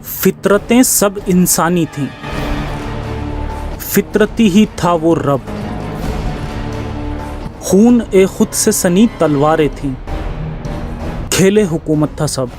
फितरतें सब इंसानी थीं, फितरती ही था वो रब। खून ए खुद से सनी तलवारें थीं, खेले हुकूमत था सब।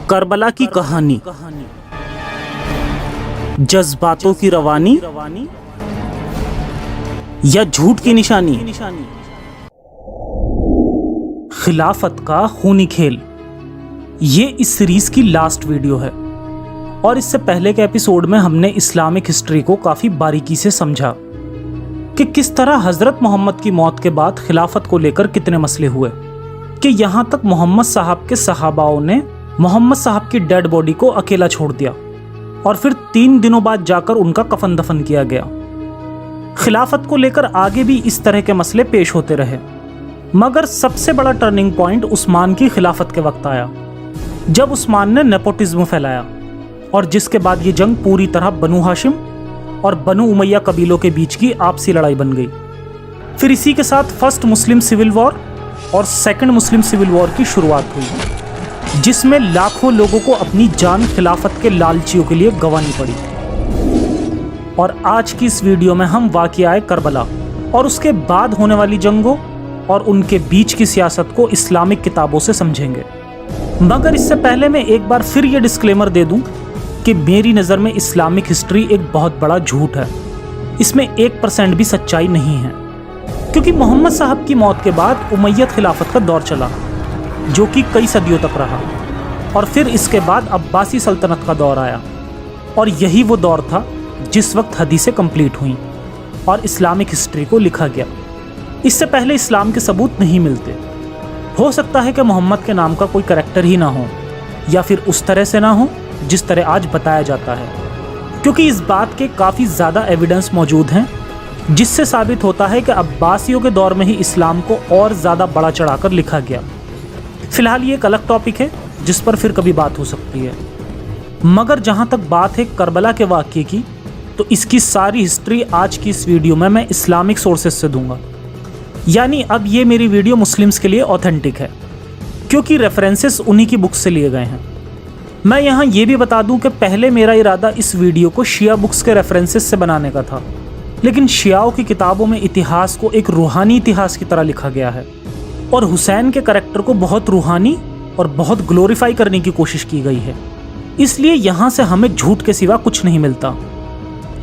करबला की कहानी, जज्बातों की रवानी या झूठ की निशानी। खिलाफत का खूनी खेल, ये इस सीरीज की लास्ट वीडियो है और इससे पहले के एपिसोड में हमने इस्लामिक हिस्ट्री को काफी बारीकी से समझा कि किस तरह हजरत मोहम्मद की मौत के बाद खिलाफत को लेकर कितने मसले हुए कि यहां तक मोहम्मद साहब के सहाबाओं ने मोहम्मद साहब की डेड बॉडी को अकेला छोड़ दिया और फिर 3 दिनों बाद जाकर उनका कफन दफन किया गया। खिलाफत को लेकर आगे भी इस तरह के मसले पेश होते रहे, मगर सबसे बड़ा टर्निंग पॉइंट उस्मान की खिलाफत के वक्त आया, जब उस्मान ने नेपोटिज्म फैलाया और जिसके बाद ये जंग पूरी तरह बनु हाशिम और बनु उमैया कबीलों के बीच की आपसी लड़ाई बन गई। फिर इसी के साथ फर्स्ट मुस्लिम सिविल वॉर और सेकंड मुस्लिम सिविल वॉर की शुरुआत हुई, जिसमें लाखों लोगों को अपनी जान खिलाफत के लालचियों के लिए गंवानी पड़ी। और आज की इस वीडियो में हम वाक़या करबला और उसके बाद होने वाली जंगों और उनके बीच की सियासत को इस्लामिक किताबों से समझेंगे। मगर इससे पहले मैं एक बार फिर ये डिस्क्लेमर दे दूं कि मेरी नज़र में इस्लामिक हिस्ट्री एक बहुत बड़ा झूठ है, इसमें 1% भी सच्चाई नहीं है, क्योंकि मोहम्मद साहब की मौत के बाद उमैयद खिलाफत का दौर चला जो कि कई सदियों तक रहा और फिर इसके बाद अब्बासी सल्तनत का दौर आया और यही वो दौर था जिस वक्त हदीसें कंप्लीट हुईं और इस्लामिक हिस्ट्री को लिखा गया। इससे पहले इस्लाम के सबूत नहीं मिलते। हो सकता है कि मोहम्मद के नाम का कोई करैक्टर ही ना हो या फिर उस तरह से ना हो जिस तरह आज बताया जाता है, क्योंकि इस बात के काफ़ी ज़्यादा एविडेंस मौजूद हैं जिससे साबित होता है कि अब्बासियों के दौर में ही इस्लाम को और ज़्यादा बड़ा चढ़ाकर लिखा गया। फिलहाल ये एक अलग टॉपिक है जिस पर फिर कभी बात हो सकती है, मगर जहाँ तक बात है करबला के वाक़ये की, तो इसकी सारी हिस्ट्री आज की इस वीडियो में मैं इस्लामिक सोर्सेज से दूंगा। यानी अब ये मेरी वीडियो मुस्लिम्स के लिए ऑथेंटिक है क्योंकि रेफरेंसेस उन्हीं की बुक्स से लिए गए हैं। मैं यहाँ ये भी बता दूँ कि पहले मेरा इरादा इस वीडियो को शिया बुक्स के रेफरेंसेस से बनाने का था, लेकिन शियाओं की किताबों में इतिहास को एक रूहानी इतिहास की तरह लिखा गया है और हुसैन के करैक्टर को बहुत रूहानी और बहुत ग्लोरीफाई करने की कोशिश की गई है, इसलिए यहाँ से हमें झूठ के सिवा कुछ नहीं मिलता।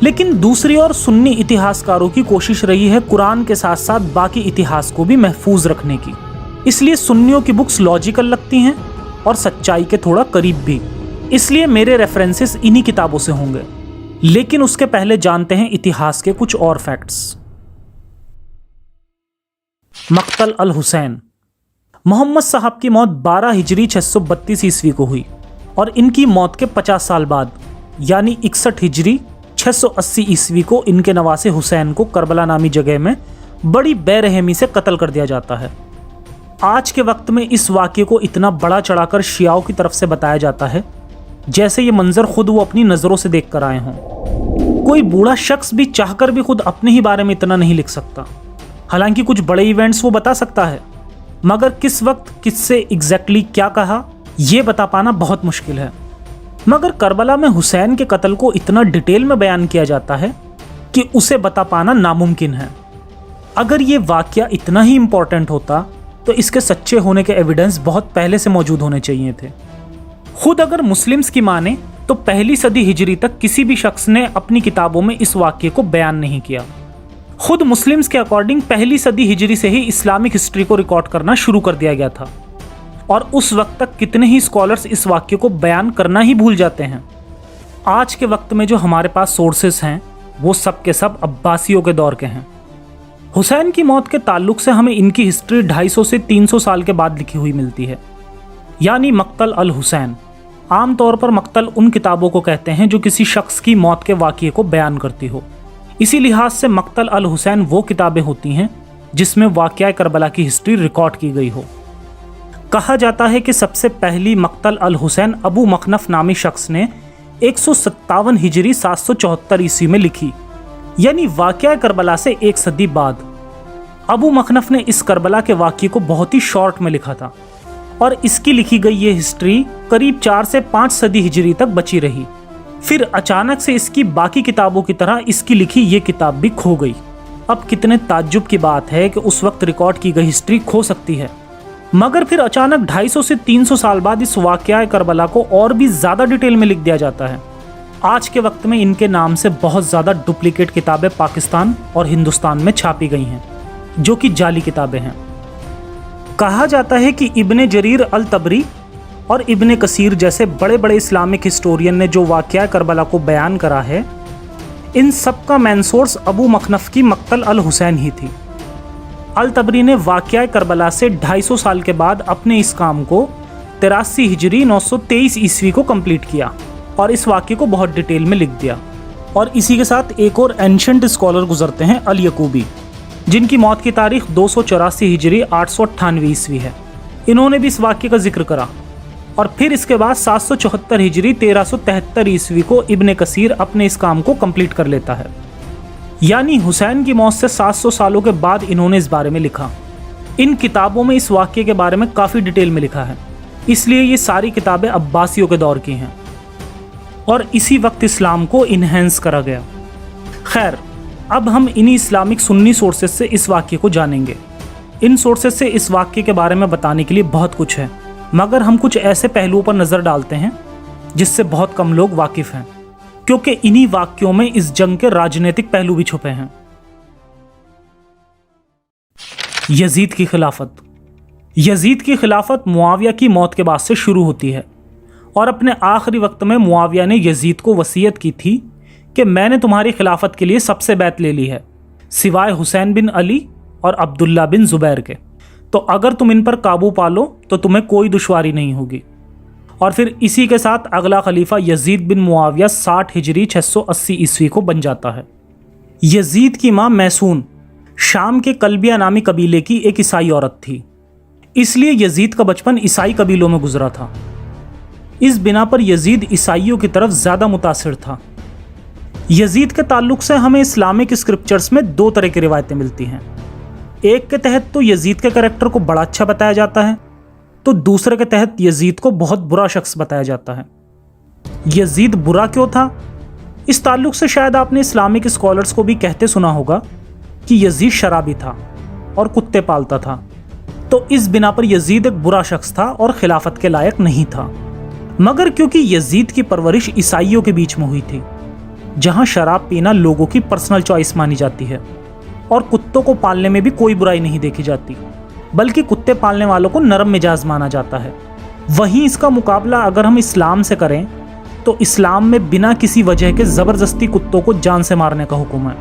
लेकिन दूसरी ओर सुन्नी इतिहासकारों की कोशिश रही है कुरान के साथ साथ बाकी इतिहास को भी महफूज रखने की, इसलिए सुन्नियों की बुक्स लॉजिकल लगती हैं और सच्चाई के थोड़ा करीब भी, इसलिए मेरे रेफरेंसेस इन्हीं किताबों से होंगे। लेकिन उसके पहले जानते हैं इतिहास के कुछ और फैक्ट्स। मक्तल अल हुसैन। मोहम्मद साहब की मौत 12 हिजरी 632 ईस्वी को हुई और इनकी मौत के 50 साल बाद यानी 61 हिजरी 680 ईस्वी को इनके नवासे हुसैन को करबला नामी जगह में बड़ी बेरहमी से कत्ल कर दिया जाता है। आज के वक्त में इस वाक़ये को इतना बड़ा चढ़ाकर शियाओं की तरफ से बताया जाता है जैसे ये मंजर खुद वो अपनी नज़रों से देख कर आए हों। कोई बूढ़ा शख्स भी चाहकर भी खुद अपने ही बारे में इतना नहीं लिख सकता। हालांकि कुछ बड़े इवेंट्स वो बता सकता है, मगर किस वक्त किससे एग्जैक्टली क्या कहा ये बता पाना बहुत मुश्किल है। मगर करबला में हुसैन के कत्ल को इतना डिटेल में बयान किया जाता है कि उसे बता पाना नामुमकिन है। अगर ये वाक़या इतना ही इम्पोर्टेंट होता तो इसके सच्चे होने के एविडेंस बहुत पहले से मौजूद होने चाहिए थे। खुद अगर मुस्लिम्स की माने तो पहली सदी हिजरी तक किसी भी शख्स ने अपनी किताबों में इस वाक़ये को बयान नहीं किया। खुद मुस्लिम्स के अकॉर्डिंग पहली सदी हिजरी से ही इस्लामिक हिस्ट्री को रिकॉर्ड करना शुरू कर दिया गया था और उस वक्त तक कितने ही स्कॉलर्स इस वाक्य को बयान करना ही भूल जाते हैं। आज के वक्त में जो हमारे पास सोर्सेस हैं वो सब के सब अब्बासियों के दौर के हैं। हुसैन की मौत के ताल्लुक से हमें इनकी हिस्ट्री 250 से 300 साल के बाद लिखी हुई मिलती है, यानी मक्तल अल हुसैन। आम तौर पर मक्तल उन किताबों को कहते हैं जो किसी शख्स की मौत के वाक़ये को बयान करती हो। इसी लिहाज से मक्तल अल हुसैन वो किताबें होती हैं जिसमें वाक़या करबला की हिस्ट्री रिकॉर्ड की गई हो। कहा जाता है कि सबसे पहली मक्तल अल हुसैन अबू मखनफ नामी शख्स ने 157 हिजरी 774 ईस्वी में लिखी, यानी वाक़या करबला से 1 सदी बाद। अबू मखनफ ने इस करबला के वाक़ये को बहुत ही शॉर्ट में लिखा था और इसकी लिखी गई ये हिस्ट्री करीब 4 से 5 सदी हिजरी तक बची रही। फिर अचानक से इसकी बाकी किताबों की तरह इसकी लिखी ये किताब भी खो गई। अब कितने ताज्जुब की बात है कि उस वक्त रिकॉर्ड की गई हिस्ट्री खो सकती है, मगर फिर अचानक 250 से 300 साल बाद इस वाक़या करबला को और भी ज़्यादा डिटेल में लिख दिया जाता है। आज के वक्त में इनके नाम से बहुत ज़्यादा डुप्लीकेट किताबें पाकिस्तान और हिंदुस्तान में छापी गई हैं, जो कि जाली किताबें हैं। कहा जाता है कि इब्ने जरीर अल तबरी और इब्ने कसीर जैसे बड़े बड़े इस्लामिक हिस्टोरियन ने जो वाक़या करबला को बयान करा है, इन सब का मेन सोर्स अबू मखनफ की मक्तल अल हुसैन ही थी। अल तबरी ने वाक़या करबला से 250 साल के बाद अपने इस काम को 83 हिजरी 923 ईस्वी को कंप्लीट किया और इस वाक़ये को बहुत डिटेल में लिख दिया। और इसी के साथ एक और एंशंट स्कॉलर गुजरते हैं, अल यकूबी, जिनकी मौत की तारीख 284 हिजरी 898 ईस्वी है। इन्होंने भी इस वाक़ये का जिक्र करा और फिर इसके बाद 774 हिजरी 1373 ईस्वी को इब्ने कसीर अपने इस काम को कंप्लीट कर लेता है। यानी हुसैन की मौत से 700 सालों के बाद इन्होंने इस बारे में लिखा। इन किताबों में इस वाक़ये के बारे में काफ़ी डिटेल में लिखा है, इसलिए ये सारी किताबें अब्बासियों के दौर की हैं और इसी वक्त इस्लाम को इन्हेंस करा गया। खैर, अब हम इन्हीं इस्लामिक सुन्नी सोर्सेज से इस वाक़ये को जानेंगे। इन सोर्सेज से इस वाक़ये के बारे में बताने के लिए बहुत कुछ है, मगर हम कुछ ऐसे पहलुओं पर नज़र डालते हैं जिससे बहुत कम लोग वाकिफ़ हैं, क्योंकि इन्हीं वाक़यों में इस जंग के राजनीतिक पहलू भी छुपे हैं। यजीद की खिलाफत। यजीद की खिलाफत मुआविया की मौत के बाद से शुरू होती है और अपने आखिरी वक्त में मुआविया ने यजीद को वसीयत की थी कि मैंने तुम्हारी खिलाफत के लिए सबसे बैत ले ली है, सिवाय हुसैन बिन अली और अब्दुल्ला बिन ज़ुबैर के। तो अगर तुम इन पर काबू पालो तो तुम्हें कोई दुश्वारी नहीं होगी। और फिर इसी के साथ अगला खलीफा यजीद बिन मुआविया 60 हिजरी 680 ईस्वी को बन जाता है। यजीद की माँ मैसून शाम के कल्बिया नामी कबीले की एक ईसाई औरत थी, इसलिए यजीद का बचपन ईसाई कबीलों में गुजरा था। इस बिना पर यजीद ईसाइयों की तरफ ज़्यादा मुतासिर था। यजीद के ताल्लुक से हमें इस्लामिक स्क्रिप्चर्स में 2 तरह की रिवायतें मिलती हैं। एक के तहत तो यजीद के कैरेक्टर को बड़ा अच्छा बताया जाता है, तो दूसरे के तहत यजीद को बहुत बुरा शख्स बताया जाता है। यजीद बुरा क्यों था? इस ताल्लुक से शायद आपने इस्लामिक स्कॉलर्स को भी कहते सुना होगा कि यजीद शराबी था और कुत्ते पालता था, तो इस बिना पर यजीद एक बुरा शख्स था और खिलाफत के लायक नहीं था। मगर क्योंकि यजीद की परवरिश ईसाइयों के बीच में हुई थी, जहां शराब पीना लोगों की पर्सनल चॉइस मानी जाती है और कुत्तों को पालने में भी कोई बुराई नहीं देखी जाती, बल्कि कुत्ते पालने वालों को नरम मिजाज माना जाता है। वहीं इसका मुकाबला अगर हम इस्लाम से करें तो इस्लाम में बिना किसी वजह के ज़बरदस्ती कुत्तों को जान से मारने का हुक्म है,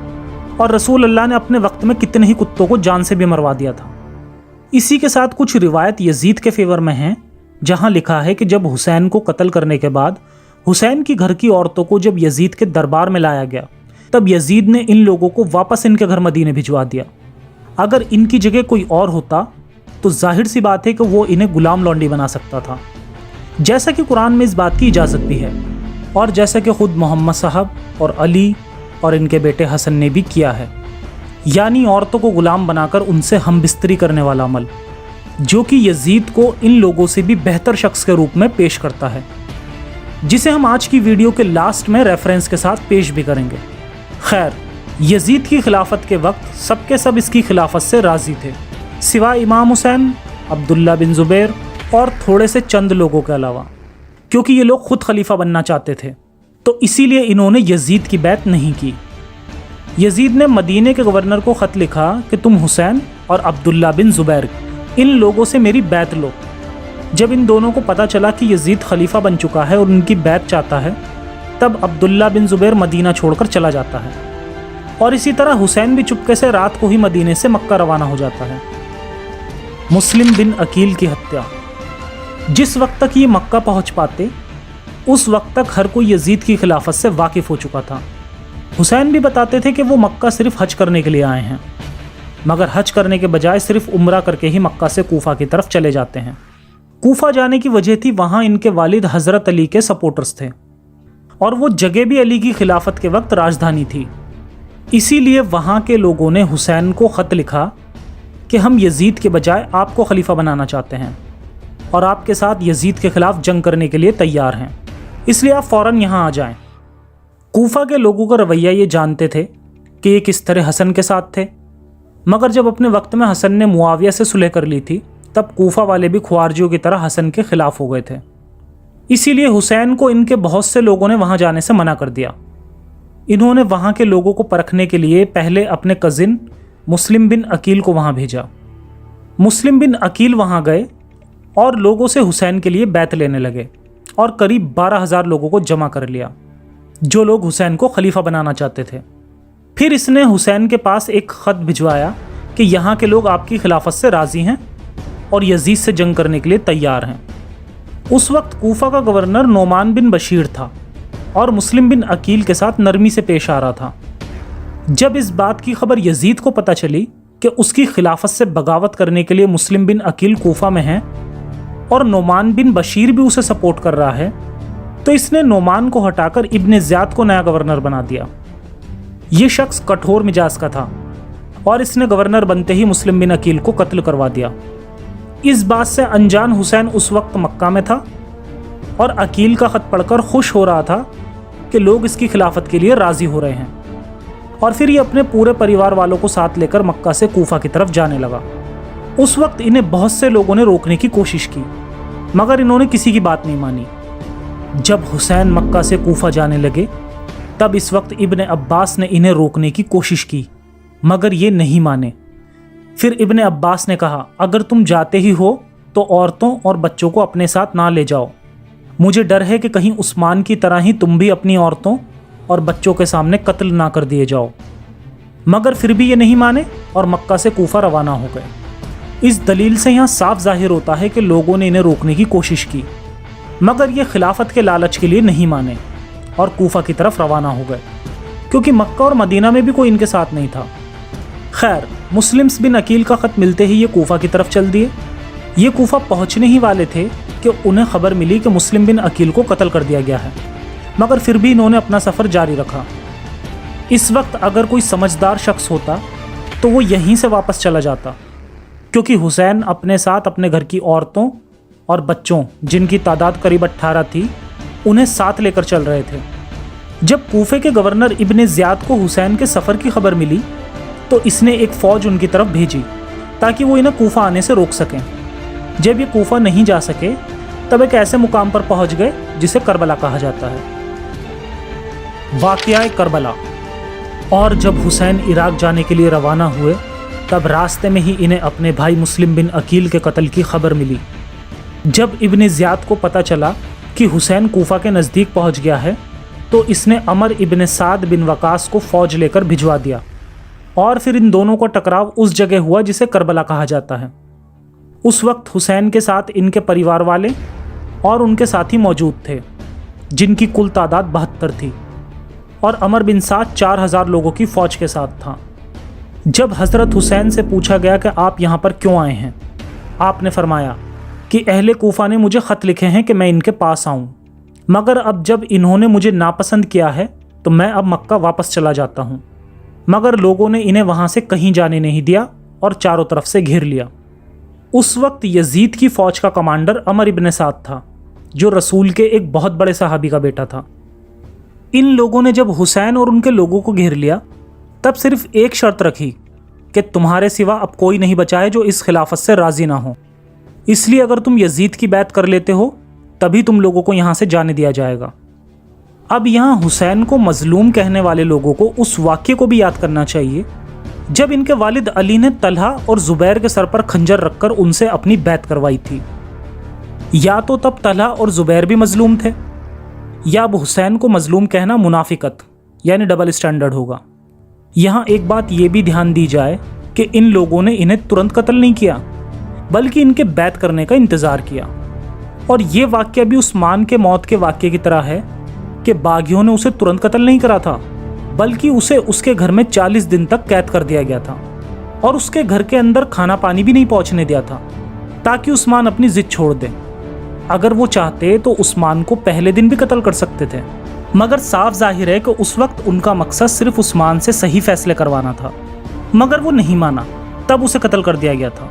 और रसूल अल्लाह ने अपने वक्त में कितने ही कुत्तों को जान से भी मरवा दिया था। इसी के साथ कुछ रिवायत यजीद के फेवर में हैं, जहां लिखा है कि जब हुसैन को कत्ल करने के बाद हुसैन की घर की औरतों को जब यजीद के दरबार में लाया गया, तब यजीद ने इन लोगों को वापस इनके घर मदीने भिजवा दिया। अगर इनकी जगह कोई और होता तो जाहिर सी बात है कि वो इन्हें गुलाम लौंडी बना सकता था, जैसा कि कुरान में इस बात की इजाज़त भी है और जैसा कि खुद मोहम्मद साहब और अली और इनके बेटे हसन ने भी किया है, यानी औरतों को गुलाम बनाकर उनसे हम बिस्तरी करने वाला अमल, जो कि यजीद को इन लोगों से भी बेहतर शख्स के रूप में पेश करता है, जिसे हम आज की वीडियो के लास्ट में रेफरेंस के साथ पेश भी करेंगे। खैर, यजीद की खिलाफत के वक्त सबके सब इसकी खिलाफत से राज़ी थे, सिवाय इमाम हुसैन, अब्दुल्ला बिन ज़ुबैर और थोड़े से चंद लोगों के अलावा, क्योंकि ये लोग खुद खलीफा बनना चाहते थे, तो इसीलिए इन्होंने यजीद की बैत नहीं की। यजीद ने मदीने के गवर्नर को ख़त लिखा कि तुम हुसैन और अब्दुल्ला बिन ज़ुबैर इन लोगों से मेरी बैत लो। जब इन दोनों को पता चला कि यजीद खलीफा बन चुका है और उनकी बैत चाहता है, तब अब्दुल्ला बिन ज़ुबैर मदीना छोड़कर चला जाता है और इसी तरह हुसैन भी चुपके से रात को ही मदीने से मक्का रवाना हो जाता है। मुस्लिम बिन अकील की हत्या। जिस वक्त तक ये मक्का पहुंच पाते उस वक्त तक हर कोई यजीद की खिलाफत से वाकिफ हो चुका था। हुसैन भी बताते थे कि वो मक्का सिर्फ हज करने के लिए आए हैं, मगर हज करने के बजाय सिर्फ उम्रा करके ही मक्का से कूफा की तरफ चले जाते हैं। कूफा जाने की वजह थी वहां इनके वालिद हजरत अली के सपोर्टर्स थे और वो जगह भी अली की खिलाफत के वक्त राजधानी थी। इसीलिए वहां के लोगों ने हुसैन को खत लिखा कि हम यजीद के बजाय आपको खलीफा बनाना चाहते हैं और आपके साथ यजीद के खिलाफ जंग करने के लिए तैयार हैं, इसलिए आप फौरन यहाँ आ जाएं। कूफा के लोगों का रवैया ये जानते थे कि ये किस तरह हसन के साथ थे, मगर जब अपने वक्त में हसन ने मुआविया से सुलह कर ली थी तब कूफा वाले भी ख्वारजियों की तरह हसन के खिलाफ हो गए थे। इसीलिए हुसैन को इनके बहुत से लोगों ने वहां जाने से मना कर दिया। इन्होंने वहां के लोगों को परखने के लिए पहले अपने कजिन मुस्लिम बिन अकील को वहां भेजा। मुस्लिम बिन अकील वहां गए और लोगों से हुसैन के लिए बैत लेने लगे और करीब 12,000 लोगों को जमा कर लिया जो लोग हुसैन को खलीफा बनाना चाहते थे। फिर इसने हुसैन के पास एक ख़त भिजवाया कि यहाँ के लोग आपकी खिलाफत से राज़ी हैं और यजीद से जंग करने के लिए तैयार हैं। उस वक्त कूफा का गवर्नर नोमान बिन बशीर था और मुस्लिम बिन अकील के साथ नरमी से पेश आ रहा था। जब इस बात की खबर यजीद को पता चली कि उसकी खिलाफत से बगावत करने के लिए मुस्लिम बिन अकील कूफा में हैं और नोमान बिन बशीर भी उसे सपोर्ट कर रहा है, तो इसने नोमान को हटाकर इब्ने ज़ियाद को नया गवर्नर बना दिया। ये शख्स कठोर मिजाज का था और इसने गवर्नर बनते ही मुस्लिम बिन अकील को कत्ल करवा दिया। इस बात से अनजान हुसैन उस वक्त मक्का में था और अकील का ख़त पढ़कर खुश हो रहा था कि लोग इसकी खिलाफत के लिए राज़ी हो रहे हैं, और फिर ये अपने पूरे परिवार वालों को साथ लेकर मक्का से कूफा की तरफ जाने लगा। उस वक्त इन्हें बहुत से लोगों ने रोकने की कोशिश की, मगर इन्होंने किसी की बात नहीं मानी। जब हुसैन मक्का से कूफा जाने लगे तब इस वक्त इब्ने अब्बास ने इन्हें रोकने की कोशिश की, मगर ये नहीं माने। फिर इब्ने अब्बास ने कहा, अगर तुम जाते ही हो तो औरतों और बच्चों को अपने साथ ना ले जाओ, मुझे डर है कि कहीं उस्मान की तरह ही तुम भी अपनी औरतों और बच्चों के सामने कत्ल ना कर दिए जाओ। मगर फिर भी ये नहीं माने और मक्का से कूफा रवाना हो गए। इस दलील से यहाँ साफ जाहिर होता है कि लोगों ने इन्हें रोकने की कोशिश की, मगर ये खिलाफत के लालच के लिए नहीं माने और कूफा की तरफ रवाना हो गए, क्योंकि मक्का और मदीना में भी कोई इनके साथ नहीं था। खैर, मुस्लिम बिन अकील का ख़त मिलते ही ये कूफा की तरफ चल दिए। ये कूफा पहुँचने ही वाले थे कि उन्हें खबर मिली कि मुस्लिम बिन अकील को कत्ल कर दिया गया है, मगर फिर भी इन्होंने अपना सफ़र जारी रखा। इस वक्त अगर कोई समझदार शख्स होता तो वो यहीं से वापस चला जाता, क्योंकि हुसैन अपने साथ अपने घर की औरतों और बच्चों, जिनकी तादाद करीब 18 थी, उन्हें साथ लेकर चल रहे थे। जब कूफे के गवर्नर इब्ने ज़ियाद को हुसैन के सफ़र की खबर मिली तो इसने एक फ़ौज उनकी तरफ भेजी ताकि वो इन्हें कूफा आने से रोक सकें। जब ये कूफा नहीं जा सके तब एक ऐसे मुकाम पर पहुंच गए जिसे करबला कहा जाता है। वाक़या करबला। और जब हुसैन इराक़ जाने के लिए रवाना हुए तब रास्ते में ही इन्हें अपने भाई मुस्लिम बिन अकील के कत्ल की खबर मिली। जब इब्ने ज़ियाद को पता चला कि हुसैन कूफा के नज़दीक पहुंच गया है तो इसने अमर इब्ने साद बिन वकास को फ़ौज लेकर भिजवा दिया और फिर इन दोनों का टकराव उस जगह हुआ जिसे करबला कहा जाता है। उस वक्त हुसैन के साथ इनके परिवार वाले और उनके साथी मौजूद थे, जिनकी कुल तादाद 72 थी, और अमर बिन साद 4000 लोगों की फ़ौज के साथ था। जब हज़रत हुसैन से पूछा गया कि आप यहाँ पर क्यों आए हैं, आपने फरमाया कि अहले कूफा ने मुझे ख़त लिखे हैं कि मैं इनके पास आऊँ, मगर अब जब इन्होंने मुझे नापसंद किया है तो मैं अब मक्का वापस चला जाता हूँ। मगर लोगों ने इन्हें वहाँ से कहीं जाने नहीं दिया और चारों तरफ से घेर लिया। उस वक्त यजीद की फ़ौज का कमांडर अमर इब्ने साद था, जो रसूल के एक बहुत बड़े सहाबी का बेटा था। इन लोगों ने जब हुसैन और उनके लोगों को घेर लिया तब सिर्फ एक शर्त रखी कि तुम्हारे सिवा अब कोई नहीं बचा है जो इस खिलाफत से राज़ी ना हो, इसलिए अगर तुम यजीद की बैत कर लेते हो तभी तुम लोगों को यहाँ से जाने दिया जाएगा। अब यहाँ हुसैन को मजलूम कहने वाले लोगों को उस वाक़ये को भी याद करना चाहिए जब इनके वालिद अली ने तलहा और ज़ुबैर के सर पर खंजर रखकर उनसे अपनी बैत करवाई थी। या तो तब तलहा और ज़ुबैर भी मजलूम थे, या अब हुसैन को मजलूम कहना मुनाफिकत यानी डबल स्टैंडर्ड होगा। यहाँ एक बात ये भी ध्यान दी जाए कि इन लोगों ने इन्हें तुरंत कत्ल नहीं किया, बल्कि इनके बैत करने का इंतज़ार किया। और ये वाक़या भी उस्मान के मौत के वाक़ये की तरह है कि बागियों ने उसे तुरंत कत्ल नहीं करा था, बल्कि उसे उसके घर में 40 दिन तक कैद कर दिया गया था और उसके घर के अंदर खाना पानी भी नहीं पहुंचने दिया था, ताकि उस्मान अपनी जिद छोड़ दे। अगर वो चाहते तो उस्मान को पहले दिन भी कत्ल कर सकते थे, मगर साफ जाहिर है कि उस वक्त उनका मकसद सिर्फ उस्मान से सही फैसले करवाना था। मगर वो नहीं माना, तब उसे कत्ल कर दिया गया था।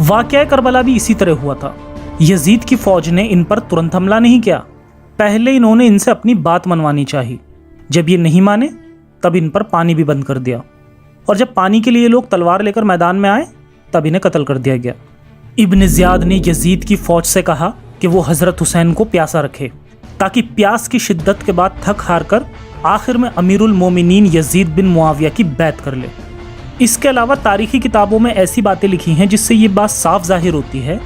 वाक़या करबला भी इसी तरह हुआ था। यजीद की फौज ने इन पर तुरंत हमला नहीं किया, पहले इन्होंने इनसे अपनी बात मनवानी चाहिए। जब ये नहीं माने तब इन पर पानी भी बंद कर दिया, और जब पानी के लिए लोग तलवार लेकर मैदान में आए तब इन्हें कत्ल कर दिया गया। इब्न ज़ियाद ने यजीद की फौज से कहा कि वो हज़रत हुसैन को प्यासा रखे, ताकि प्यास की शिद्दत के बाद थक हार कर आखिर में अमीरुल मोमिनीन यजीद बिन मुआविया की बैत कर ले। इसके अलावा तारीखी किताबों में ऐसी बातें लिखी हैं जिससे ये बात साफ जाहिर होती है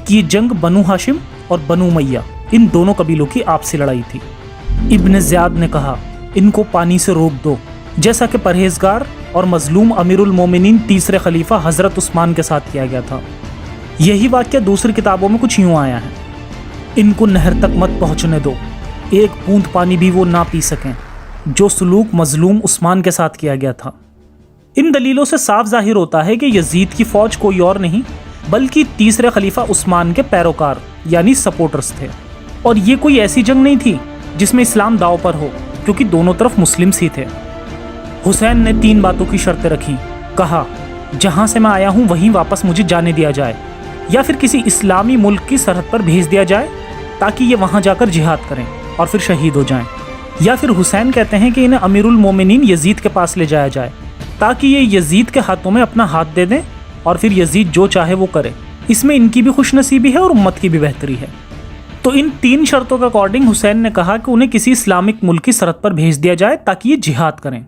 कि ये जंग बनु हाशिम और बनु उमैया इन दोनों कबीलों की आपसी लड़ाई थी। इब्न ज़ियाद ने कहा, इनको पानी से रोक दो, जैसा कि परहेजगार और मजलूम अमीरुल मोमिनीन तीसरे खलीफा हज़रत उस्मान के साथ किया गया था। यही वाक़या दूसरी किताबों में कुछ यूँ आया है, इनको नहर तक मत पहुँचने दो, एक बूंद पानी भी वो ना पी सकें, जो सलूक मजलूम उस्मान के साथ किया गया था। इन दलीलों से साफ जाहिर होता है कि यजीद की फ़ौज कोई और नहीं बल्कि तीसरे खलीफा उस्मान के पैरोकार यानी सपोर्टर्स थे। और ये कोई ऐसी जंग नहीं थी जिसमें इस्लाम दांव पर हो, क्योंकि दोनों तरफ मुस्लिम्स ही थे। हुसैन ने 3 बातों की शर्तें रखी। कहा, जहाँ से मैं आया हूँ वहीं वापस मुझे जाने दिया जाए, या फिर किसी इस्लामी मुल्क की सरहद पर भेज दिया जाए ताकि ये वहाँ जाकर जिहाद करें और फिर शहीद हो जाएं। या फिर हुसैन कहते हैं कि इन्हें अमीरुल मोमिनीन यजीद के पास ले जाया जाए ताकि ये यजीद के हाथों में अपना हाथ दे दें और फिर यजीद जो चाहे वो करे। इसमें इनकी भी खुशनसीबी है और उम्मत की भी बेहतरी है। तो इन 3 शर्तों के अकॉर्डिंग हुसैन ने कहा कि उन्हें किसी इस्लामिक मुल्क की सरहद पर भेज दिया जाए ताकि ये जिहाद करें।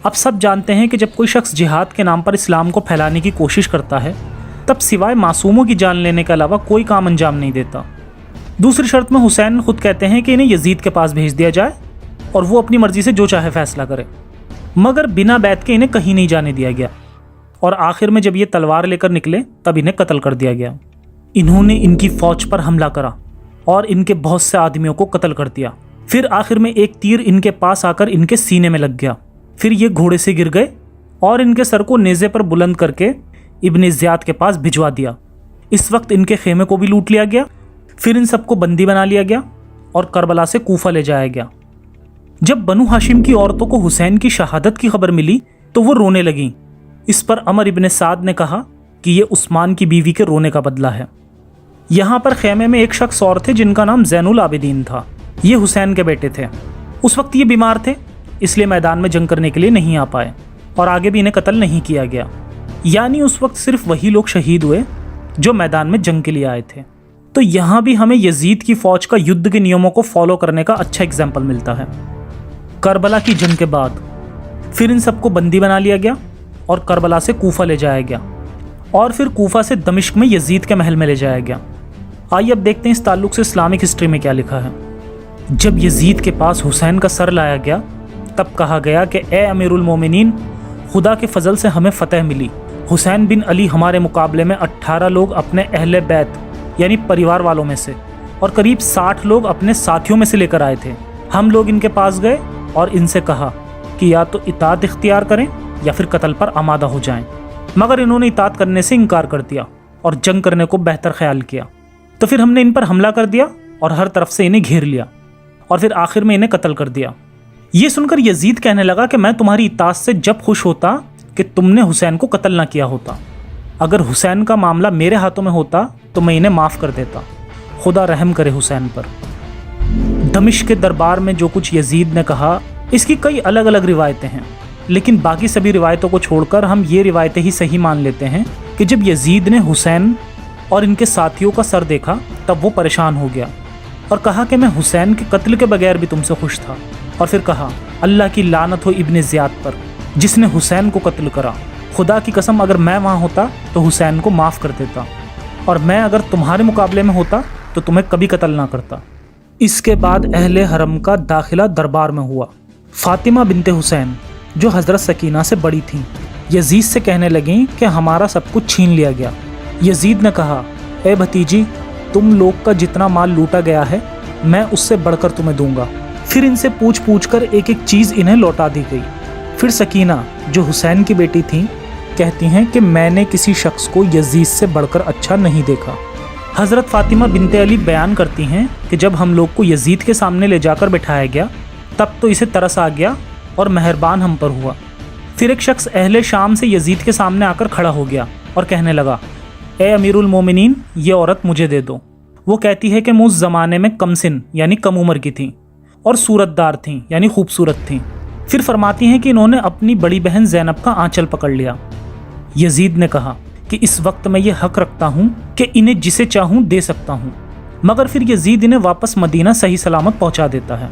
अब सब जानते हैं कि जब कोई शख्स जिहाद के नाम पर इस्लाम को फैलाने की कोशिश करता है तब सिवाय मासूमों की जान लेने के अलावा कोई काम अंजाम नहीं देता। दूसरी शर्त में हुसैन खुद कहते हैं कि इन्हें यजीद के पास भेज दिया जाए और वो अपनी मर्जी से जो चाहे फैसला करे, मगर बिना बैत के इन्हें कहीं नहीं जाने दिया गया। और आखिर में जब ये तलवार लेकर निकले तब इन्हें कत्ल कर दिया गया। इन्होंने इनकी फौज पर हमला करा और इनके बहुत से आदमियों को कत्ल कर दिया। फिर आखिर में एक तीर इनके पास आकर इनके सीने में लग गया। फिर ये घोड़े से गिर गए और इनके सर को नेज़े पर बुलंद करके इब्न ज़ियाद के पास भिजवा दिया। इस वक्त इनके खेमे को भी लूट लिया गया। फिर इन सबको बंदी बना लिया गया और करबला से कूफा ले जाया गया। जब बनु हाशिम की औरतों को हुसैन की शहादत की खबर मिली तो वो रोने लगीं। इस पर अमर इब्न साद ने कहा कि ये उस्मान की बीवी के रोने का बदला है। यहाँ पर खेमे में एक शख्स और थे जिनका नाम ज़ैनुल आबिदीन था। ये हुसैन के बेटे थे। उस वक्त ये बीमार थे, इसलिए मैदान में जंग करने के लिए नहीं आ पाए और आगे भी इन्हें कत्ल नहीं किया गया। यानी उस वक्त सिर्फ वही लोग शहीद हुए जो मैदान में जंग के लिए आए थे। तो यहाँ भी हमें यजीद की फ़ौज का युद्ध के नियमों को फॉलो करने का अच्छा एग्जाम्पल मिलता है। करबला की जंग के बाद फिर इन सबको बंदी बना लिया गया और करबला से कूफा ले जाया गया और फिर कूफा से दमिश्क में यजीद के महल में ले जाया गया। आइए अब देखते हैं इस ताल्लुक से इस्लामिक हिस्ट्री में क्या लिखा है। जब यजीद के पास हुसैन का सर लाया गया तब कहा गया कि ए अमीरुल मोमिनीन, खुदा के फजल से हमें फतह मिली। हुसैन बिन अली हमारे मुकाबले में 18 लोग अपने अहले बैत यानी परिवार वालों में से और करीब 60 लोग अपने साथियों में से लेकर आए थे। हम लोग इनके पास गए और इनसे कहा कि या तो इताअत इख्तियार करें या फिर कत्ल पर आमादा हो जाएं, मगर इन्होंने इताअत करने से इनकार कर दिया और जंग करने को बेहतर ख्याल किया। तो फिर हमने इन पर हमला कर दिया और हर तरफ से इन्हें घेर लिया और फिर आखिर में इन्हें कत्ल कर दिया। ये सुनकर यजीद कहने लगा कि मैं तुम्हारी इताअत से जब खुश होता कि तुमने हुसैन को कत्ल ना किया होता। अगर हुसैन का मामला मेरे हाथों में होता तो मैं इन्हें माफ़ कर देता। खुदा रहम करे हुसैन पर। दमिश्क के दरबार में जो कुछ यजीद ने कहा, इसकी कई अलग अलग रिवायतें हैं, लेकिन बाकी सभी रिवायतों को छोड़कर हम ये रिवायतें ही सही मान लेते हैं कि जब यजीद ने हुसैन और इनके साथियों का सर देखा तब वो परेशान हो गया और कहा कि मैं हुसैन के कत्ल के बगैर भी तुमसे खुश था। और फिर कहा, अल्लाह की लानत हो इब्न ज़ियाद पर जिसने हुसैन को कत्ल करा। खुदा की कसम अगर मैं वहाँ होता तो हुसैन को माफ़ कर देता, और मैं अगर तुम्हारे मुकाबले में होता तो तुम्हें कभी कत्ल ना करता। इसके बाद अहले हरम का दाखिला दरबार में हुआ। फातिमा बिनते हुसैन जो हज़रत सकीना से बड़ी थीं, यजीद से कहने लगीं कि हमारा सब कुछ छीन लिया गया। यजीद ने कहा, ए भतीजी, तुम लोग का जितना माल लूटा गया है मैं उससे बढ़कर तुम्हें दूंगा। फिर इनसे पूछ पूछ कर एक एक चीज़ इन्हें लौटा दी गई। फिर सकीना, जो हुसैन की बेटी थीं, कहती हैं कि मैंने किसी शख्स को यजीद से बढ़कर अच्छा नहीं देखा। हज़रत फ़ातिमा बिनते अली बयान करती हैं कि जब हम लोग को यजीद के सामने ले जाकर बिठाया गया तब तो इसे तरस आ गया और मेहरबान हम पर हुआ। फिर एक शख्स अहले शाम से यजीद के सामने आकर खड़ा हो गया और कहने लगा, ए अमीरुल मोमिनीन, ये औरत मुझे दे दो। वो कहती है कि मैं उस ज़माने में कमसिन यानी कम उम्र की थी और सूरतदार थी यानी खूबसूरत थी। फिर फरमाती हैं कि इन्होंने अपनी बड़ी बहन ज़ैनब का आंचल पकड़ लिया। यजीद ने कहा कि इस वक्त मैं ये हक रखता हूँ कि इन्हें जिसे चाहूँ दे सकता हूँ, मगर फिर यजीद इन्हें वापस मदीना सही सलामत पहुँचा देता है।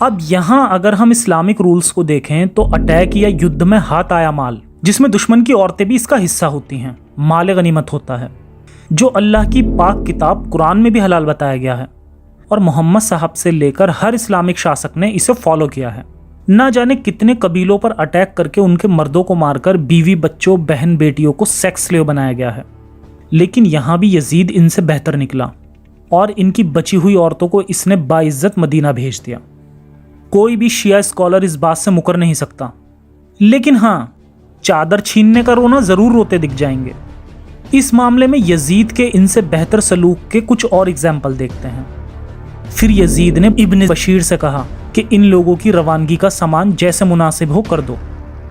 अब यहाँ अगर हम इस्लामिक रूल्स को देखें तो अटैक या युद्ध में हाथ आया माल, जिसमें दुश्मन की औरतें भी इसका हिस्सा होती हैं, माल गनीमत होता है, जो अल्लाह की पाक किताब कुरान में भी हलाल बताया गया है और मोहम्मद साहब से लेकर हर इस्लामिक शासक ने इसे फॉलो किया है। ना जाने कितने कबीलों पर अटैक करके उनके मर्दों को मारकर बीवी बच्चों बहन बेटियों को सेक्स स्लेव बनाया गया है, लेकिन यहाँ भी यजीद इनसे बेहतर निकला और इनकी बची हुई औरतों को इसने बाइज्जत मदीना भेज दिया। कोई भी शिया स्कॉलर इस बात से मुकर नहीं सकता, लेकिन हाँ, चादर छीनने का रोना जरूर रोते दिख जाएंगे। इस मामले में यजीद के इनसे बेहतर सलूक के कुछ और एग्जाम्पल देखते हैं। फिर यजीद ने इब्न बशीर से कहा कि इन लोगों की रवानगी का सामान जैसे मुनासिब हो कर दो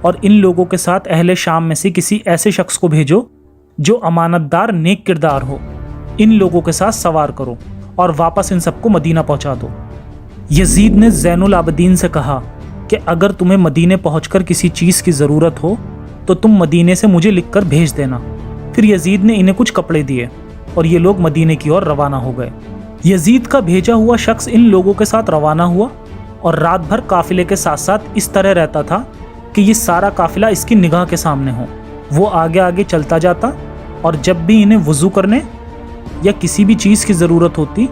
और इन लोगों के साथ अहले शाम में से किसी ऐसे शख्स को भेजो जो अमानतदार नेक किरदार हो। इन लोगों के साथ सवार करो और वापस इन सबको मदीना पहुंचा दो। यजीद ने ज़ैनुल आबदीन से कहा कि अगर तुम्हें मदीने पहुंचकर किसी चीज़ की ज़रूरत हो तो तुम मदीने से मुझे लिखकर भेज देना। फिर यजीद ने इन्हें कुछ कपड़े दिए और ये लोग मदीने की ओर रवाना हो गए। यजीद का भेजा हुआ शख्स इन लोगों के साथ रवाना हुआ और रात भर काफिले के साथ साथ इस तरह रहता था कि ये सारा काफिला इसकी निगाह के सामने हो। वो आगे आगे चलता जाता और जब भी इन्हें वज़ू करने या किसी भी चीज़ की ज़रूरत होती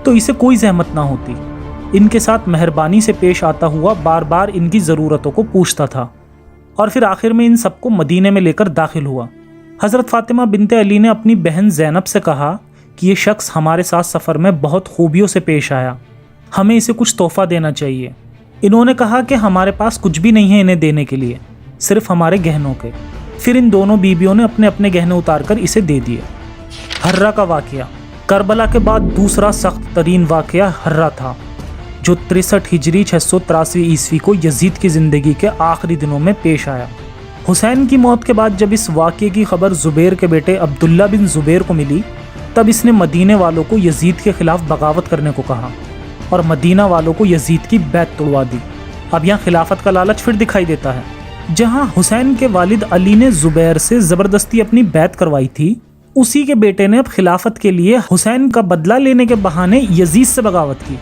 तो इसे कोई ज़हमत ना होती। इनके साथ मेहरबानी से पेश आता हुआ बार बार इनकी ज़रूरतों को पूछता था और फिर आखिर में इन सबको मदीने में लेकर दाखिल हुआ। हज़रत फ़ातिमा बिनते अली ने अपनी बहन ज़ैनब से कहा कि ये शख्स हमारे साथ सफ़र में बहुत खूबियों से पेश आया, हमें इसे कुछ तोहफ़ा देना चाहिए। इन्होंने कहा कि हमारे पास कुछ भी नहीं है इन्हें देने के लिए, सिर्फ हमारे गहनों के। फिर इन दोनों बीबियों ने अपने अपने गहने उतार कर इसे दे दिए। हर्रा का वाक़या करबला के बाद दूसरा सख्त तरीन वाक़या हर्रा था, जो 63 हिजरी 683 ईस्वी को यजीद की ज़िंदगी के आखिरी दिनों में पेश आया। हुसैन की मौत के बाद जब इस वाक़ये की खबर ज़ुबैर के बेटे अब्दुल्ला बिन ज़ुबैर को मिली, तब इसने मदीने वालों को यजीद के खिलाफ बगावत करने को कहा और मदीना वालों को यजीद की बैत तोड़वा दी। अब यहाँ खिलाफत का लालच फिर दिखाई देता है। जहाँ हुसैन के वालिद अली ने ज़ुबैर से ज़बरदस्ती अपनी बैत करवाई थी, उसी के बेटे ने अब खिलाफत के लिए हुसैन का बदला लेने के बहाने यजीद से बगावत की।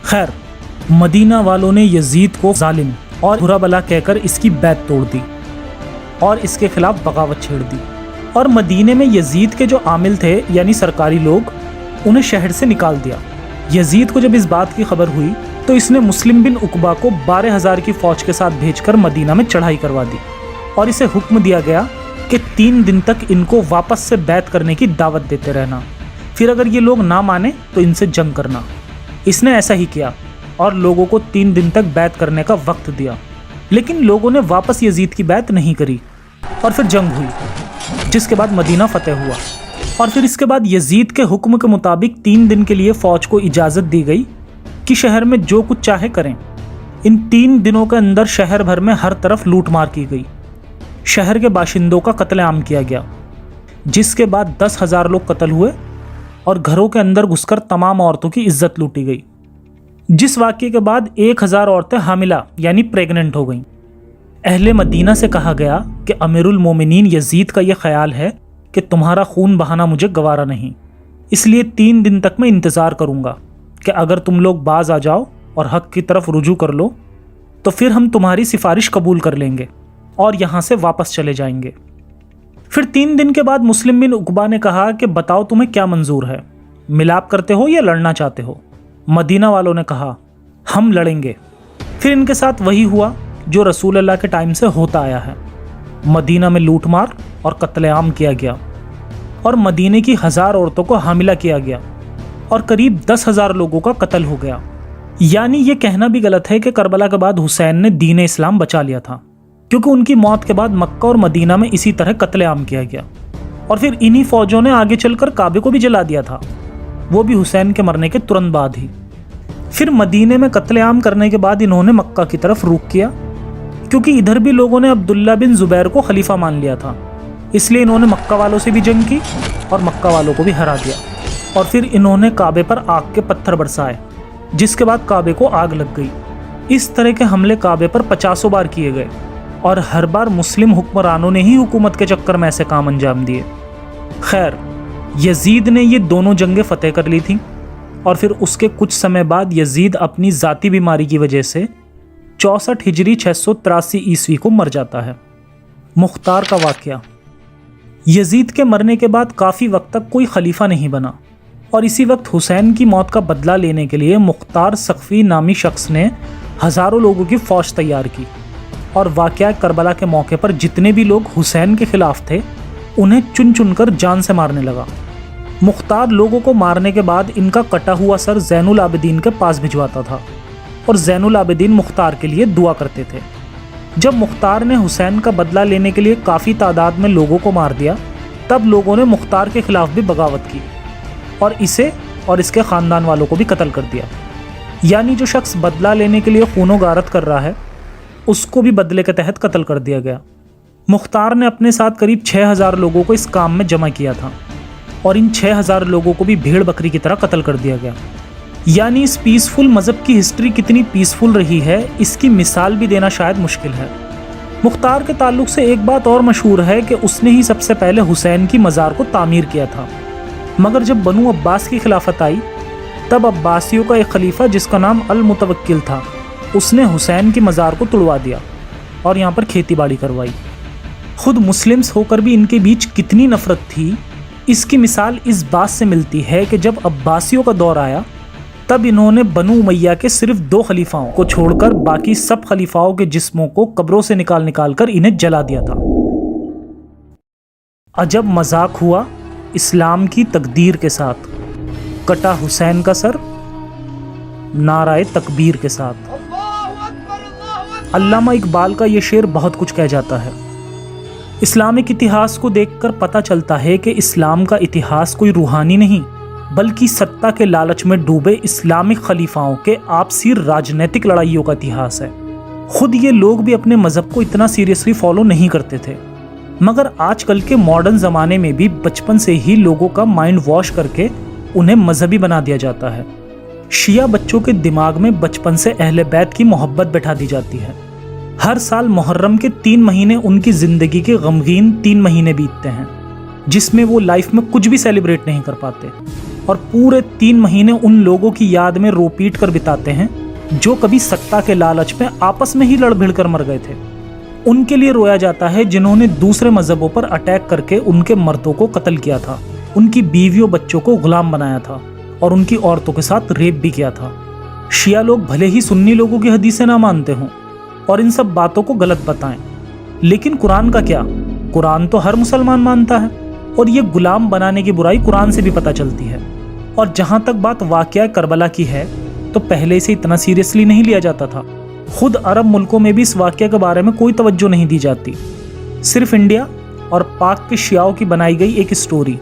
खैर, मदीना वालों ने यजीद को जालिम और बुरा भला कहकर इसकी बैत तोड़ दी और इसके खिलाफ बगावत छेड़ दी और मदीने में यजीद के जो आमिल थे यानी सरकारी लोग, उन्हें शहर से निकाल दिया। यजीद को जब इस बात की खबर हुई तो इसने मुस्लिम बिन उकबा को 12,000 की फौज के साथ भेजकर मदीना में चढ़ाई करवा दी और इसे हुक्म दिया गया कि 3 दिन तक इनको वापस से बैत करने की दावत देते रहना, फिर अगर ये लोग ना माने तो इनसे जंग करना। इसने ऐसा ही किया और लोगों को 3 दिन तक बैत करने का वक्त दिया, लेकिन लोगों ने वापस यजीद की बैत नहीं करी और फिर जंग हुई, जिसके बाद मदीना फतेह हुआ। और फिर इसके बाद यजीद के हुक्म के मुताबिक 3 दिन के लिए फ़ौज को इजाज़त दी गई कि शहर में जो कुछ चाहे करें। इन 3 दिनों के अंदर शहर भर में हर तरफ लूट मार की गई। शहर के बाशिंदों का कत्लेआम किया गया, जिसके बाद 10,000 लोग कत्ल हुए और घरों के अंदर घुसकर तमाम औरतों की इज्जत लूटी गई। जिस वाक़ये के बाद 1,000 औरतें हामिला यानी प्रेग्नेंट हो गईं। अहले मदीना से कहा गया कि अमीरुल मोमिनीन यजीद का यह ख्याल है कि तुम्हारा खून बहाना मुझे गवारा नहीं, इसलिए 3 दिन तक मैं इंतज़ार करूँगा कि अगर तुम लोग बाज आ जाओ और हक़ की तरफ रुजू कर लो तो फिर हम तुम्हारी सिफारिश कबूल कर लेंगे और यहाँ से वापस चले जाएंगे। फिर 3 दिन के बाद मुस्लिम बिन उकबा ने कहा कि बताओ तुम्हें क्या मंजूर है, मिलाप करते हो या लड़ना चाहते हो? मदीना वालों ने कहा हम लड़ेंगे। फिर इनके साथ वही हुआ, जो रसूल अल्लाह के टाइम से होता आया है। मदीना में लूट मार और कत्ल आम किया गया और मदीने की 1000 औरतों को हामिला किया गया और करीब 10,000 लोगों का कत्ल हो गया। यानी ये कहना भी गलत है कि करबला के बाद हुसैन ने दीन इस्लाम बचा लिया था, क्योंकि उनकी मौत के बाद मक्का और मदीना में इसी तरह कत्ल आम किया गया और फिर इन्हीं फौजों ने आगे चलकर काबे को भी जला दिया था, वो भी हुसैन के मरने के तुरंत बाद ही। फिर मदीने में कत्ल आम करने के बाद इन्होंने मक्का की तरफ रुख किया, क्योंकि इधर भी लोगों ने अब्दुल्ला बिन जुबैर को खलीफा मान लिया था, इसलिए इन्होंने मक्का वालों से भी जंग की और मक्का वालों को भी हरा दिया। और फिर इन्होंने काबे पर आग के पत्थर बरसाए, जिसके बाद काबे को आग लग गई। इस तरह के हमले काबे पर 50 बार किए गए और हर बार मुस्लिम हुक्मरानों ने ही हुकूमत के चक्कर में ऐसे काम अंजाम दिए। खैर, यजीद ने ये दोनों जंगें फतेह कर ली थीं और फिर उसके कुछ समय बाद यजीद अपनी ज़ाती बीमारी की वजह से 64 हिजरी 683 ईस्वी को मर जाता है। मुख्तार का वाक़या। यजीद के मरने के बाद काफ़ी वक्त तक कोई खलीफा नहीं बना और इसी वक्त हुसैन की मौत का बदला लेने के लिए मुख्तार सख्फी नामी शख्स ने हज़ारों लोगों की फ़ौज तैयार की और वाक़या करबला के मौके पर जितने भी लोग हुसैन के ख़िलाफ़ थे उन्हें चुन चुन कर जान से मारने लगा। मुख्तार लोगों को मारने के बाद इनका कटा हुआ सर ज़ैनुल आबिदीन के पास भिजवाता था और ज़ैनुल आबिदीन मुख्तार के लिए दुआ करते थे। जब मुख्तार ने हुसैन का बदला लेने के लिए काफ़ी तादाद में लोगों को मार दिया, तब लोगों ने मुख्तार के खिलाफ भी बगावत की और इसे और इसके ख़ानदान वालों को भी कत्ल कर दिया। यानी जो शख्स बदला लेने के लिए खूनो गारत कर रहा है, उसको भी बदले के तहत कत्ल कर दिया गया। मुख्तार ने अपने साथ करीब 6000 लोगों को इस काम में जमा किया था और इन 6000 लोगों को भी भेड़ बकरी की तरह कत्ल कर दिया गया। यानी इस पीसफुल मज़हब की हिस्ट्री कितनी पीसफुल रही है, इसकी मिसाल भी देना शायद मुश्किल है। मुख्तार के ताल्लुक से एक बात और मशहूर है कि उसने ही सबसे पहले हुसैन की मज़ार को तामीर किया था, मगर जब बनु अब्बास की खिलाफत आई तब अब्बासियों का एक खलीफा जिसका नाम अल मुतवक्किल था, उसने हुसैन की मज़ार को तुड़वा दिया और यहाँ पर खेती बाड़ी करवाई। खुद मुस्लिम्स होकर भी इनके बीच कितनी नफ़रत थी, इसकी मिसाल इस बात से मिलती है कि जब अब्बासियों का दौर आया तब इन्होंने बनु उमैया के सिर्फ 2 खलीफाओं को छोड़कर बाकी सब खलीफाओं के जिस्मों को कब्रों से निकाल कर इन्हें जला दिया था। अजब मजाक हुआ इस्लाम की तकदीर के साथ, कटा हुसैन का सर नाराए तकबीर के साथ। अल्लामा इकबाल का ये शेर बहुत कुछ कह जाता है। इस्लामिक इतिहास को देखकर पता चलता है कि इस्लाम का इतिहास कोई रूहानी नहीं, बल्कि सत्ता के लालच में डूबे इस्लामिक खलीफाओं के आपसी राजनीतिक लड़ाइयों का इतिहास है। खुद ये लोग भी अपने मज़हब को इतना सीरियसली फॉलो नहीं करते थे, मगर आजकल के मॉडर्न ज़माने में भी बचपन से ही लोगों का माइंड वॉश करके उन्हें मजहबी बना दिया जाता है। शिया बच्चों के दिमाग में बचपन से अहले बैत की मोहब्बत बैठा दी जाती है। हर साल मुहर्रम के 3 महीने उनकी ज़िंदगी के गमगीन 3 महीने बीतते हैं, जिसमें वो लाइफ में कुछ भी सेलिब्रेट नहीं कर पाते और पूरे 3 महीने उन लोगों की याद में रो पीट कर बिताते हैं जो कभी सत्ता के लालच में आपस में ही लड़ भिड़ कर मर गए थे। उनके लिए रोया जाता है जिन्होंने दूसरे मजहबों पर अटैक करके उनके मर्दों को कत्ल किया था, उनकी बीवियों बच्चों को गुलाम बनाया था और उनकी औरतों के साथ रेप भी किया था। शिया लोग भले ही सुन्नी लोगों की हदीसें ना मानते हों और इन सब बातों को गलत बताएं, लेकिन कुरान का क्या? कुरान तो हर मुसलमान मानता है और ये गुलाम बनाने की बुराई कुरान से भी पता चलती है। और जहाँ तक बात वाक़या करबला की है तो पहले से इतना सीरियसली नहीं लिया जाता था। खुद अरब मुल्कों में भी इस वाक़या के बारे में कोई तवज्जो नहीं दी जाती, सिर्फ इंडिया और पाक के शियाओं की बनाई गई एक स्टोरी,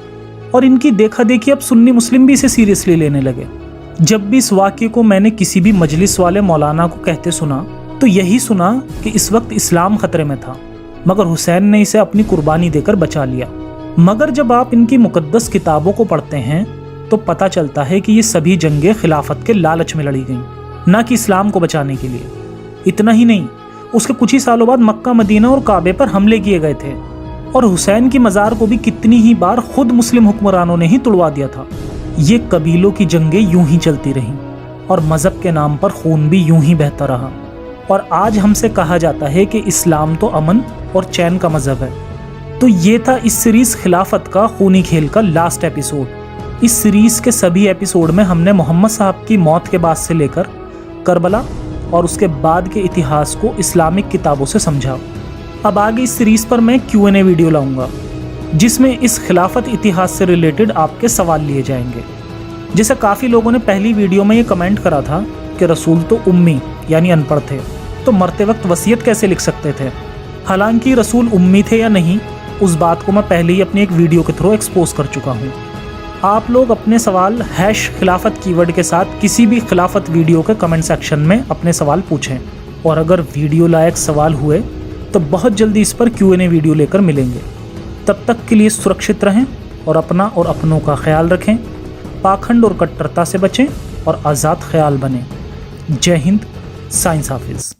और इनकी देखा देखी अब सुन्नी मुस्लिम भी इसे सीरियसली लेने लगे। जब भी इस वाक़ये को मैंने किसी भी मजलिस वाले मौलाना को कहते सुना तो यही सुना कि इस वक्त इस्लाम खतरे में था, मगर हुसैन ने इसे अपनी कुर्बानी देकर बचा लिया। मगर जब आप इनकी मुकद्दस किताबों को पढ़ते हैं तो पता चलता है कि ये सभी जंगें खिलाफत के लालच में लड़ी गईं, ना कि इस्लाम को बचाने के लिए। इतना ही नहीं, उसके कुछ ही सालों बाद मक्का, मदीना और काबे पर हमले किए गए थे और हुसैन की मज़ार को भी कितनी ही बार खुद मुस्लिम हुक्मरानों ने ही तुड़वा दिया था। ये कबीलों की जंगें यूं ही चलती रहीं और मज़हब के नाम पर खून भी यूं ही बहता रहा। और आज हमसे कहा जाता है कि इस्लाम तो अमन और चैन का मज़हब है। तो ये था इस सीरीज़ खिलाफत का खूनी खेल का लास्ट एपिसोड। इस सीरीज़ के सभी एपिसोड में हमने मोहम्मद साहब की मौत के बाद से लेकर करबला और उसके बाद के इतिहास को इस्लामिक किताबों से समझा। अब आगे इस सीरीज़ पर मैं Q&A वीडियो लाऊंगा जिसमें इस खिलाफत इतिहास से रिलेटेड आपके सवाल लिए जाएंगे। जैसे काफ़ी लोगों ने पहली वीडियो में ये कमेंट करा था कि रसूल तो उम्मी यानी अनपढ़ थे, तो मरते वक्त वसीयत कैसे लिख सकते थे। हालांकि रसूल उम्मी थे या नहीं, उस बात को मैं पहले ही अपनी एक वीडियो के थ्रू एक्सपोज कर चुका हूँ। आप लोग अपने सवाल #खिलाफत कीवर्ड के साथ किसी भी खिलाफत वीडियो के कमेंट सेक्शन में अपने सवाल पूछें, और अगर वीडियो लायक सवाल हुए तो बहुत जल्दी इस पर Q&A वीडियो लेकर मिलेंगे। तब तक के लिए सुरक्षित रहें और अपना और अपनों का ख्याल रखें, पाखंड और कट्टरता से बचें और आज़ाद ख्याल बनें। जय हिंद, साइंस हाफिज़।